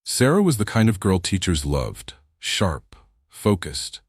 Sarah was the kind of girl teachers loved, sharp, focused.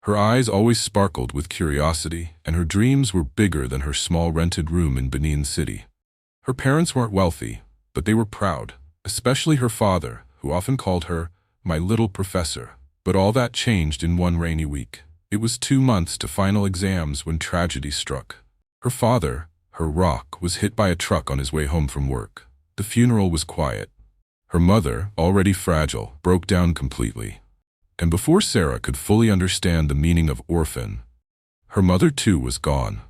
Her eyes always sparkled with curiosity, and her dreams were bigger than her small rented room in Benin City. Her parents weren't wealthy, but they were proud, especially her father, who often called her, "my little professor." But all that changed in one rainy week. It was 2 months to final exams when tragedy struck. Her father, her rock, was hit by a truck on his way home from work. The funeral was quiet. Her mother, already fragile, broke down completely. And before Sarah could fully understand the meaning of orphan, her mother too was gone.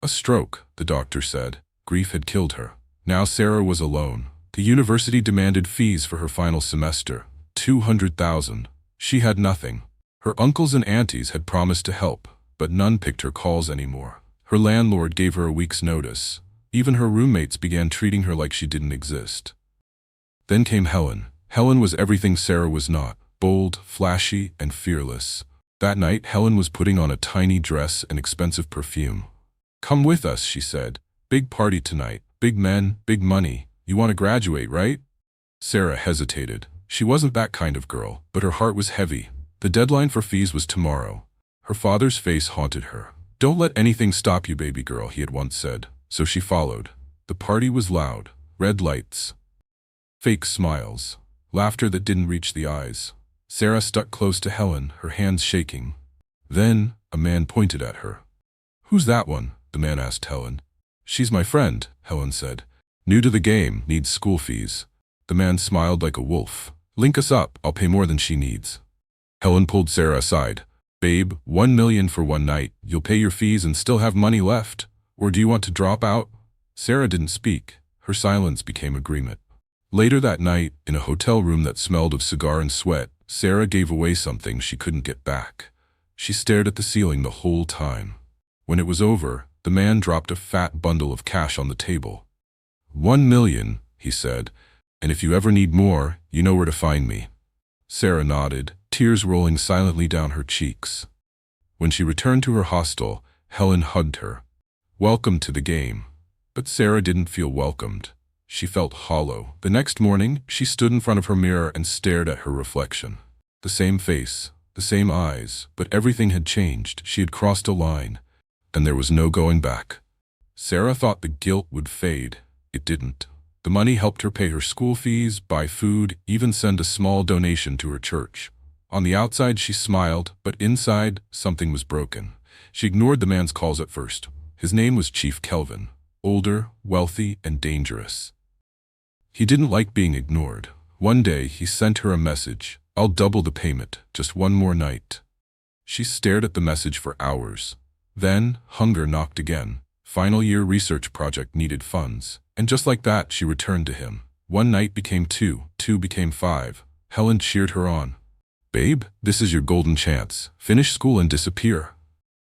A stroke, the doctor said. Grief had killed her. Now Sarah was alone. The university demanded fees for her final semester, 200,000. She had nothing. Her uncles and aunties had promised to help, but none picked her calls anymore. Her landlord gave her a week's notice. Even her roommates began treating her like she didn't exist. Then came Helen. Helen was everything Sarah was not. Bold, flashy, and fearless. That night, Helen was putting on a tiny dress and expensive perfume. "Come with us," she said. "Big party tonight. Big men, big money. You want to graduate, right?" Sarah hesitated. She wasn't that kind of girl, but her heart was heavy. The deadline for fees was tomorrow. Her father's face haunted her. "Don't let anything stop you, baby girl," he had once said. So she followed. The party was loud. Red lights. Fake smiles. Laughter that didn't reach the eyes. Sarah stuck close to Helen, her hands shaking. Then, a man pointed at her. "Who's that one?" the man asked Helen. "She's my friend," Helen said. "New to the game, needs school fees." The man smiled like a wolf. "Link us up, I'll pay more than she needs." Helen pulled Sarah aside. "Babe, 1 million for one night. You'll pay your fees and still have money left. Or do you want to drop out?" Sarah didn't speak. Her silence became agreement. Later that night, in a hotel room that smelled of cigar and sweat, Sarah gave away something she couldn't get back. She stared at the ceiling the whole time. When it was over, the man dropped a fat bundle of cash on the table. 1 million, he said, "and if you ever need more, you know where to find me." Sarah nodded, tears rolling silently down her cheeks. When she returned to her hostel, Helen hugged her. "Welcome to the game." But Sarah didn't feel welcomed. She felt hollow. The next morning, she stood in front of her mirror and stared at her reflection. The same face, the same eyes, but everything had changed. She had crossed a line, and there was no going back. Sarah thought the guilt would fade. It didn't. The money helped her pay her school fees, buy food, even send a small donation to her church. On the outside, she smiled, but inside, something was broken. She ignored the man's calls at first. His name was Chief Kelvin, older, wealthy, and dangerous. He didn't like being ignored. One day, he sent her a message. "I'll double the payment, just one more night." She stared at the message for hours. Then, hunger knocked again. Final year research project needed funds. And just like that, she returned to him. 1 night became 2, 2 became 5. Helen cheered her on. "Babe, this is your golden chance. Finish school and disappear."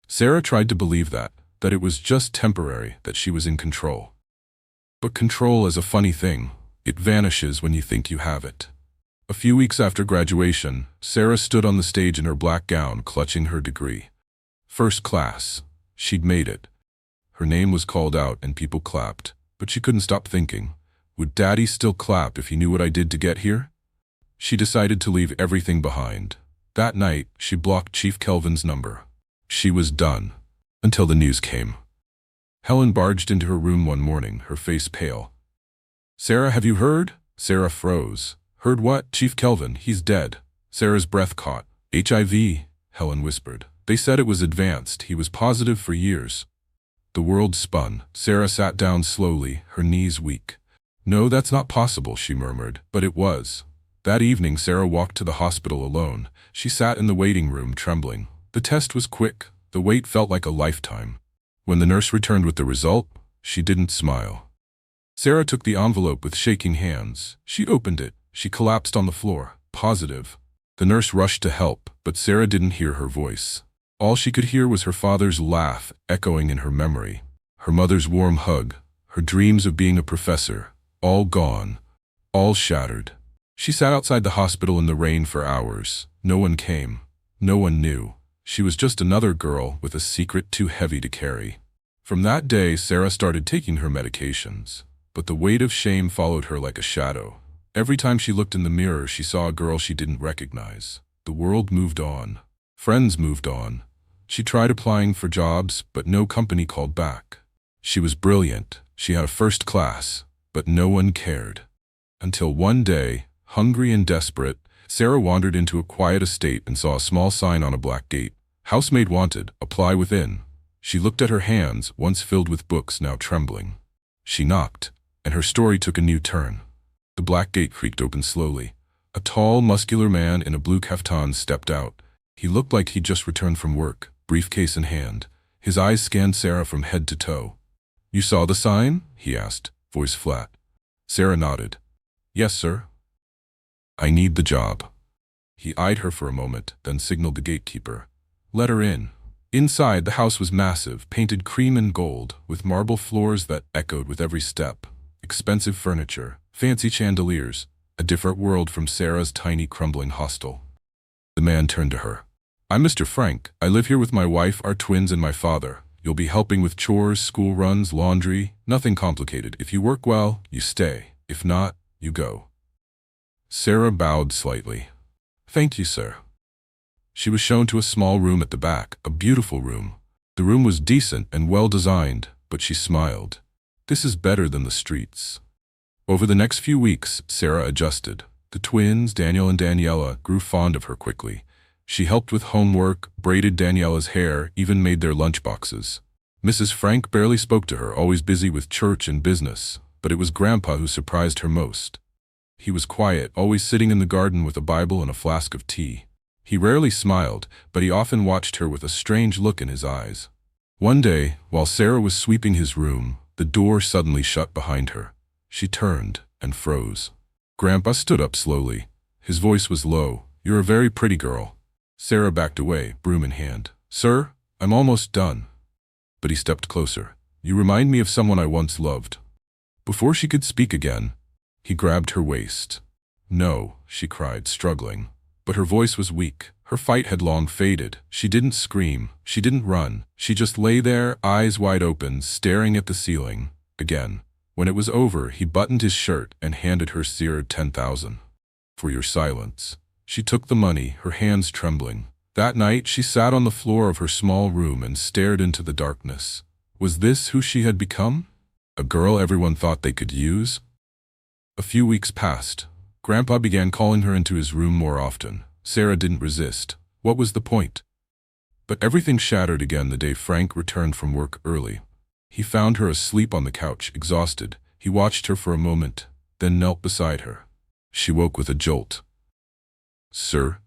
Sarah tried to believe that it was just temporary, that she was in control. But control is a funny thing. It vanishes when you think you have it. A few weeks after graduation, Sarah stood on the stage in her black gown, clutching her degree. First class. She'd made it. Her name was called out and people clapped, but she couldn't stop thinking, would Daddy still clap if he knew what I did to get here? She decided to leave everything behind. That night, she blocked Chief Kelvin's number. She was done. Until the news came. Helen barged into her room one morning, her face pale. "Sarah, have you heard?" Sarah froze. "Heard what? Chief Kelvin, he's dead." Sarah's breath caught. "HIV," Helen whispered. "They said it was advanced. He was positive for years." The world spun. Sarah sat down slowly, her knees weak. "No, that's not possible," she murmured, but it was. That evening, Sarah walked to the hospital alone. She sat in the waiting room, trembling. The test was quick. The wait felt like a lifetime. When the nurse returned with the result, she didn't smile. Sarah took the envelope with shaking hands. She opened it. She collapsed on the floor. Positive. The nurse rushed to help, but Sarah didn't hear her voice. All she could hear was her father's laugh echoing in her memory. Her mother's warm hug. Her dreams of being a professor. All gone. All shattered. She sat outside the hospital in the rain for hours. No one came. No one knew. She was just another girl with a secret too heavy to carry. From that day, Sarah started taking her medications, but the weight of shame followed her like a shadow. Every time she looked in the mirror, she saw a girl she didn't recognize. The world moved on. Friends moved on. She tried applying for jobs, but no company called back. She was brilliant. She had a first class, but no one cared. Until one day, hungry and desperate, Sarah wandered into a quiet estate and saw a small sign on a black gate. Housemaid wanted, apply within. She looked at her hands, once filled with books, now trembling. She knocked, and her story took a new turn. The black gate creaked open slowly. A tall, muscular man in a blue kaftan stepped out. He looked like he'd just returned from work, briefcase in hand. His eyes scanned Sarah from head to toe. "You saw the sign?" he asked, voice flat. Sarah nodded. "Yes, sir." "I need the job." He eyed her for a moment, then signaled the gatekeeper. "Let her in." Inside, the house was massive, painted cream and gold, with marble floors that echoed with every step. Expensive furniture, fancy chandeliers, a different world from Sarah's tiny, crumbling hostel. The man turned to her. "I'm Mr. Frank. I live here with my wife, our twins, and my father. You'll be helping with chores, school runs, laundry, nothing complicated. If you work well, you stay. If not, you go." Sarah bowed slightly. "Thank you, sir." She was shown to a small room at the back, a beautiful room. The room was decent and well-designed, but she smiled. "This is better than the streets." Over the next few weeks, Sarah adjusted. The twins, Daniel and Daniela, grew fond of her quickly. She helped with homework, braided Daniela's hair, even made their lunchboxes. Mrs. Frank barely spoke to her, always busy with church and business, but it was Grandpa who surprised her most. He was quiet, always sitting in the garden with a Bible and a flask of tea. He rarely smiled, but he often watched her with a strange look in his eyes. One day, while Sarah was sweeping his room, the door suddenly shut behind her. She turned and froze. Grandpa stood up slowly. His voice was low. "You're a very pretty girl." Sarah backed away, broom in hand. "Sir, I'm almost done." But he stepped closer. "You remind me of someone I once loved." Before she could speak again, he grabbed her waist. "No," she cried, struggling. But her voice was weak. Her fight had long faded. She didn't scream. She didn't run. She just lay there, eyes wide open, staring at the ceiling. Again. When it was over, he buttoned his shirt and handed her seared 10,000. "For your silence." She took the money, her hands trembling. That night, she sat on the floor of her small room and stared into the darkness. Was this who she had become? A girl everyone thought they could use? A few weeks passed. Grandpa began calling her into his room more often. Sarah didn't resist. What was the point? But everything shattered again the day Frank returned from work early. He found her asleep on the couch, exhausted. He watched her for a moment, then knelt beside her. She woke with a jolt. "Sir?"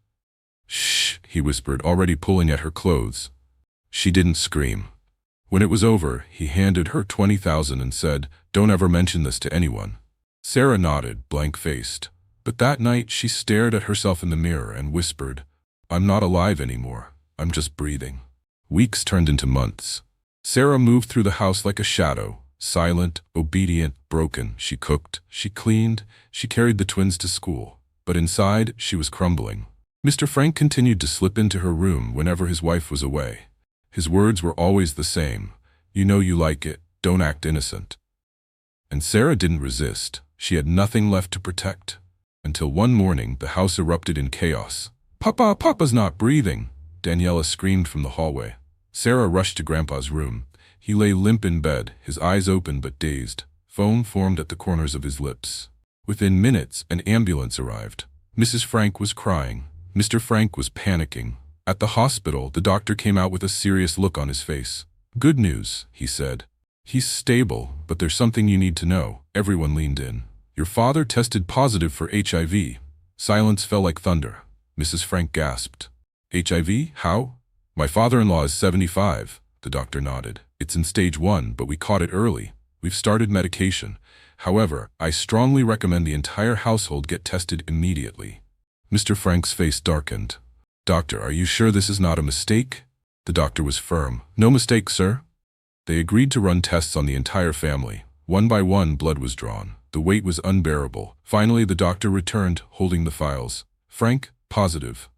"Shh," he whispered, already pulling at her clothes. She didn't scream. When it was over, he handed her 20,000 and said, "Don't ever mention this to anyone." Sarah nodded, blank-faced. But that night she stared at herself in the mirror and whispered, "I'm not alive anymore. I'm just breathing." Weeks turned into months. Sarah moved through the house like a shadow, silent, obedient, broken. She cooked, she cleaned, she carried the twins to school. But inside, she was crumbling. Mr. Frank continued to slip into her room whenever his wife was away. His words were always the same. "You know you like it. Don't act innocent." And Sarah didn't resist. She had nothing left to protect. Until one morning, the house erupted in chaos. Papa's not breathing!" Daniela screamed from the hallway. Sarah rushed to Grandpa's room. He lay limp in bed, his eyes open but dazed. Foam formed at the corners of his lips. Within minutes, an ambulance arrived. Mrs. Frank was crying. Mr. Frank was panicking. At the hospital, the doctor came out with a serious look on his face. "Good news," he said. "He's stable, but there's something you need to know." Everyone leaned in. "Your father tested positive for HIV." Silence fell like thunder. Mrs. Frank gasped. "HIV? How?" "My father-in-law is 75. The doctor nodded. "It's in stage 1, but we caught it early. We've started medication. However, I strongly recommend the entire household get tested immediately." Mr. Frank's face darkened. "Doctor, are you sure this is not a mistake?" The doctor was firm. "No mistake, sir." They agreed to run tests on the entire family. One by one, blood was drawn. The weight was unbearable. Finally, the doctor returned, holding the files. "Frank, positive."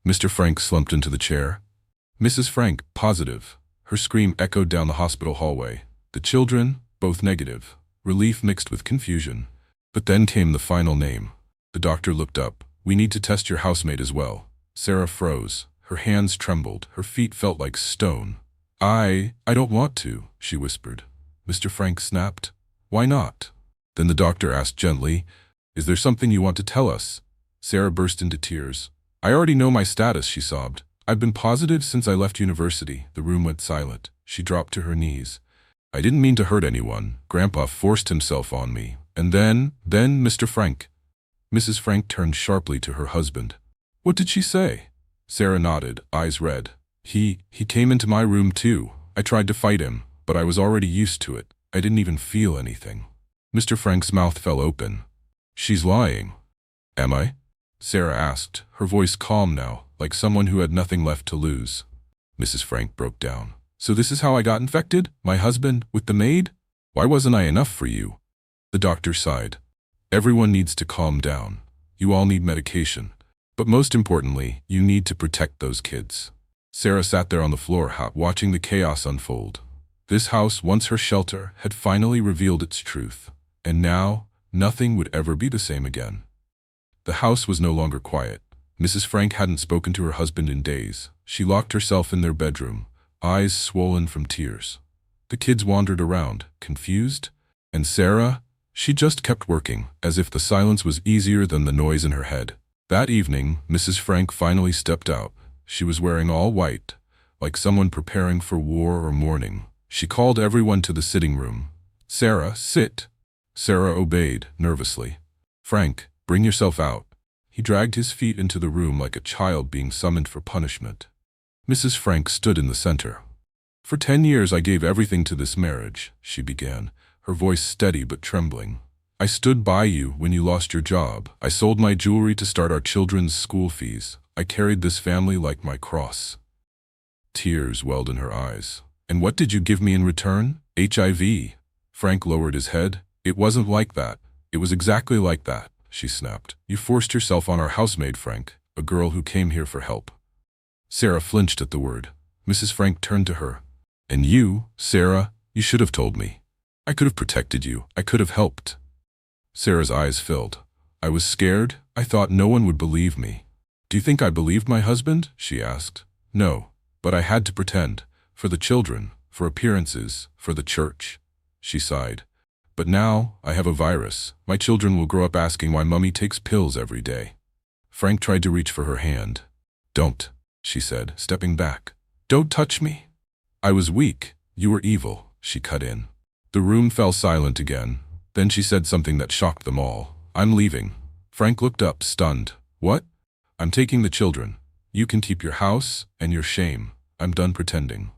Mr. Frank slumped into the chair. "Mrs. Frank, positive." Her scream echoed down the hospital hallway. The children, both negative. Relief mixed with confusion. But then came the final name. The doctor looked up. "We need to test your housemaid as well." Sarah froze. Her hands trembled. Her feet felt like stone. I don't want to," she whispered. Mr. Frank snapped. "Why not?" Then the doctor asked gently, "Is there something you want to tell us?" Sarah burst into tears. "I already know my status," she sobbed. "I've been positive since I left university." The room went silent. She dropped to her knees. "I didn't mean to hurt anyone. Grandpa forced himself on me. And then Mr. Frank." Mrs. Frank turned sharply to her husband. "What did she say?" Sarah nodded, eyes red. He came into my room too. I tried to fight him, but I was already used to it. I didn't even feel anything." Mr. Frank's mouth fell open. "She's lying." "Am I?" Sarah asked, her voice calm now, like someone who had nothing left to lose. Mrs. Frank broke down. "So this is how I got infected? My husband, with the maid? Why wasn't I enough for you?" The doctor sighed. "Everyone needs to calm down. You all need medication. But most importantly, you need to protect those kids." Sarah sat there on the floor, watching the chaos unfold. This house, once her shelter, had finally revealed its truth. And now, nothing would ever be the same again. The house was no longer quiet. Mrs. Frank hadn't spoken to her husband in days. She locked herself in their bedroom, eyes swollen from tears. The kids wandered around, confused. And Sarah? She just kept working, as if the silence was easier than the noise in her head. That evening, Mrs. Frank finally stepped out. She was wearing all white, like someone preparing for war or mourning. She called everyone to the sitting room. "Sarah, sit." Sarah obeyed, nervously. "Frank, bring yourself out." He dragged his feet into the room like a child being summoned for punishment. Mrs. Frank stood in the center. "For 10 years I gave everything to this marriage," she began, her voice steady but trembling. "I stood by you when you lost your job. I sold my jewelry to start our children's school fees. I carried this family like my cross." Tears welled in her eyes. "And what did you give me in return? HIV. Frank lowered his head. "It wasn't like that. It was exactly like that," she snapped. "You forced yourself on our housemaid, Frank, a girl who came here for help." Sarah flinched at the word. Mrs. Frank turned to her. "And you, Sarah, you should have told me. I could have protected you. I could have helped." Sarah's eyes filled. "I was scared. I thought no one would believe me." "Do you think I believed my husband?" she asked. "No, but I had to pretend. For the children, for appearances, for the church." She sighed. "But now, I have a virus. My children will grow up asking why Mummy takes pills every day." Frank tried to reach for her hand. "Don't," she said, stepping back. "Don't touch me." "I was weak. You were evil," she cut in. The room fell silent again. Then she said something that shocked them all. "I'm leaving." Frank looked up, stunned. "What?" "I'm taking the children. You can keep your house and your shame. I'm done pretending."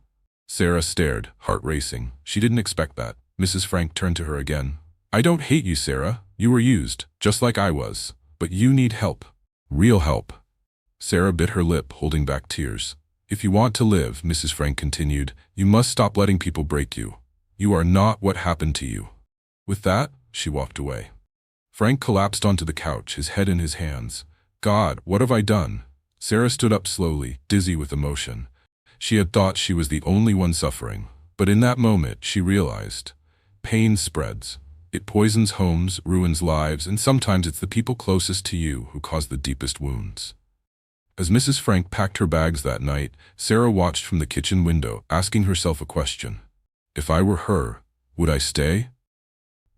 Sarah stared, heart racing. She didn't expect that. Mrs. Frank turned to her again. "I don't hate you, Sarah. You were used, just like I was. But you need help. Real help." Sarah bit her lip, holding back tears. "If you want to live," Mrs. Frank continued, "you must stop letting people break you. You are not what happened to you." With that, she walked away. Frank collapsed onto the couch, his head in his hands. "God, what have I done?" Sarah stood up slowly, dizzy with emotion. She had thought she was the only one suffering, but in that moment she realized. Pain spreads. It poisons homes, ruins lives, and sometimes it's the people closest to you who cause the deepest wounds. As Mrs. Frank packed her bags that night, Sarah watched from the kitchen window, asking herself a question. If I were her, would I stay?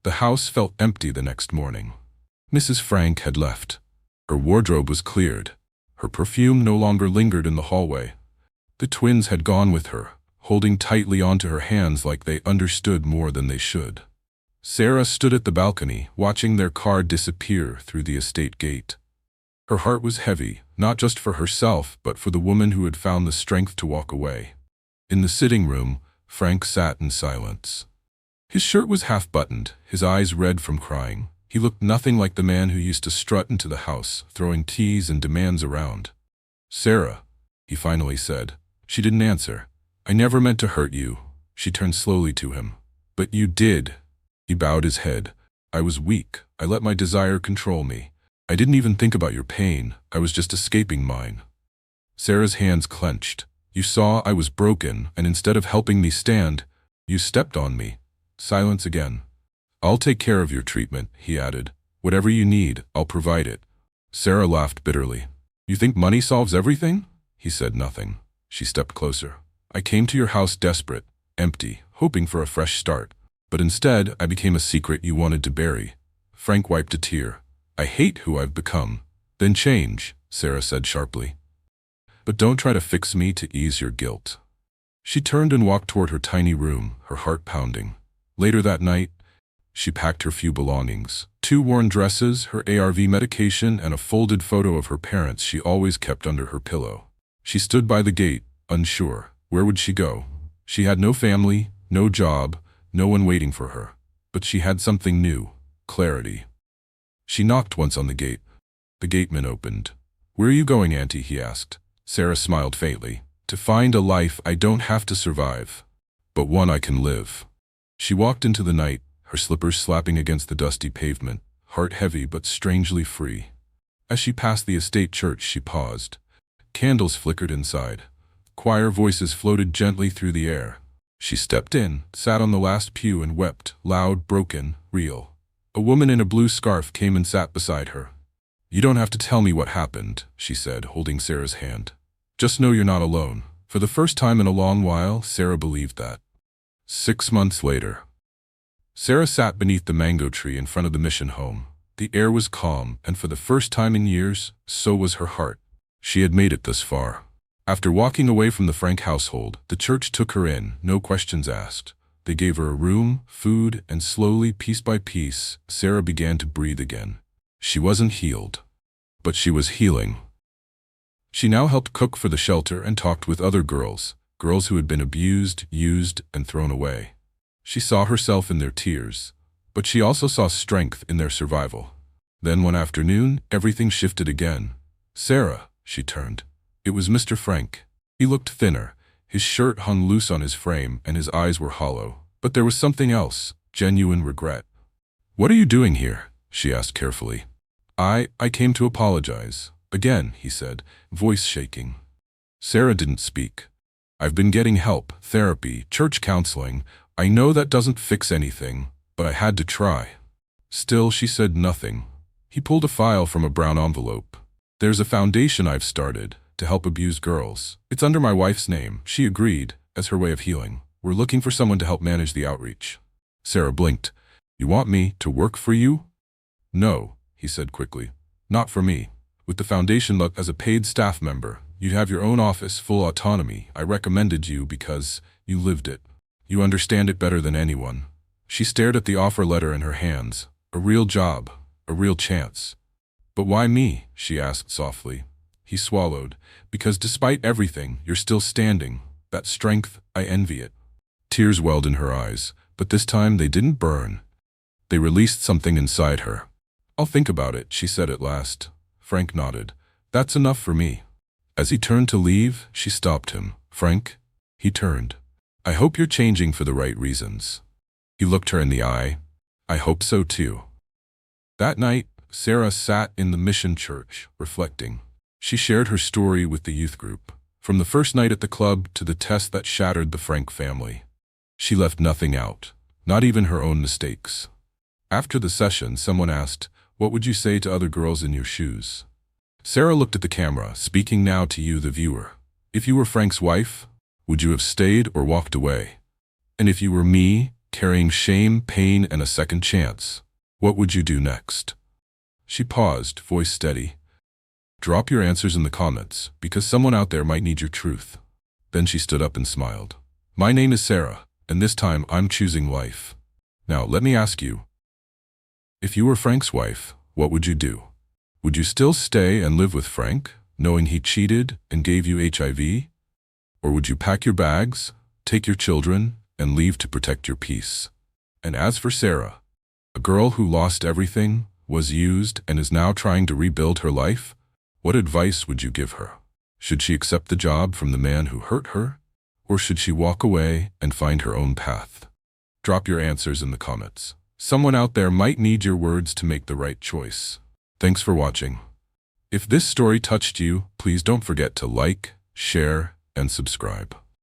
The house felt empty the next morning. Mrs. Frank had left. Her wardrobe was cleared. Her perfume no longer lingered in the hallway. The twins had gone with her, holding tightly onto her hands like they understood more than they should. Sarah stood at the balcony, watching their car disappear through the estate gate. Her heart was heavy, not just for herself, but for the woman who had found the strength to walk away. In the sitting room, Frank sat in silence. His shirt was half-buttoned, his eyes red from crying. He looked nothing like the man who used to strut into the house, throwing teas and demands around. "Sarah," he finally said. She didn't answer. "I never meant to hurt you." She turned slowly to him. "But you did." He bowed his head. "I was weak. I let my desire control me. I didn't even think about your pain. I was just escaping mine." Sarah's hands clenched. "You saw I was broken, and instead of helping me stand, you stepped on me." Silence again. "I'll take care of your treatment," he added. Whatever you need, I'll provide it. Sarah laughed bitterly. You think money solves everything? He said nothing. She stepped closer. I came to your house desperate, empty, hoping for a fresh start. But instead, I became a secret you wanted to bury. Frank wiped a tear. I hate who I've become. Then change, Sarah said sharply. But don't try to fix me to ease your guilt. She turned and walked toward her tiny room, her heart pounding. Later that night, she packed her few belongings. 2 worn dresses, her ARV medication, and a folded photo of her parents she always kept under her pillow. She stood by the gate, unsure. Where would she go? She had no family, no job, no one waiting for her. But she had something new, clarity. She knocked once on the gate. The gateman opened. Where are you going, Auntie? He asked. Sarah smiled faintly. To find a life I don't have to survive, but one I can live. She walked into the night, her slippers slapping against the dusty pavement, heart heavy but strangely free. As she passed the estate church, she paused. Candles flickered inside. Choir voices floated gently through the air. She stepped in, sat on the last pew and wept, loud, broken, real. A woman in a blue scarf came and sat beside her. You don't have to tell me what happened, she said, holding Sarah's hand. Just know you're not alone. For the first time in a long while, Sarah believed that. 6 months later. Sarah sat beneath the mango tree in front of the mission home. The air was calm, and for the first time in years, so was her heart. She had made it this far. After walking away from the Frank household, the church took her in, no questions asked. They gave her a room, food, and slowly, piece by piece, Sarah began to breathe again. She wasn't healed, but she was healing. She now helped cook for the shelter and talked with other girls who had been abused, used, and thrown away. She saw herself in their tears, but she also saw strength in their survival. Then one afternoon, everything shifted again. Sarah, she turned. It was Mr. Frank. He looked thinner. His shirt hung loose on his frame, and his eyes were hollow. But there was something else, genuine regret. What are you doing here? She asked carefully. I came to apologize. Again, he said, voice shaking. Sarah didn't speak. I've been getting help, therapy, church counseling. I know that doesn't fix anything, but I had to try. Still, she said nothing. He pulled a file from a brown envelope. There's a foundation I've started to help abused girls. It's under my wife's name. She agreed, as her way of healing. We're looking for someone to help manage the outreach. Sarah blinked. You want me to work for you? No, he said quickly. Not for me. With the foundation as a paid staff member, you'd have your own office, full autonomy. I recommended you because you lived it. You understand it better than anyone. She stared at the offer letter in her hands. A real job, a real chance. But why me? She asked softly. He swallowed. Because despite everything, you're still standing. That strength, I envy it. Tears welled in her eyes, but this time they didn't burn. They released something inside her. I'll think about it, she said at last. Frank nodded. That's enough for me. As he turned to leave, she stopped him. Frank? He turned. I hope you're changing for the right reasons. He looked her in the eye. I hope so too. That night, Sarah sat in the mission church, reflecting. She shared her story with the youth group. From the first night at the club to the test that shattered the Frank family. She left nothing out, not even her own mistakes. After the session, someone asked, what would you say to other girls in your shoes? Sarah looked at the camera, speaking now to you, the viewer. If you were Frank's wife, would you have stayed or walked away? And if you were me, carrying shame, pain, and a second chance, what would you do next? She paused, voice steady. Drop your answers in the comments, because someone out there might need your truth. Then she stood up and smiled. My name is Sarah, and this time I'm choosing life. Now let me ask you, if you were Frank's wife, what would you do? Would you still stay and live with Frank, knowing he cheated and gave you HIV? Or would you pack your bags, take your children, and leave to protect your peace? And as for Sarah, a girl who lost everything, was used, and is now trying to rebuild her life, what advice would you give her? Should she accept the job from the man who hurt her? Or should she walk away and find her own path? Drop your answers in the comments. Someone out there might need your words to make the right choice. Thanks for watching. If this story touched you, please don't forget to like, share, and subscribe.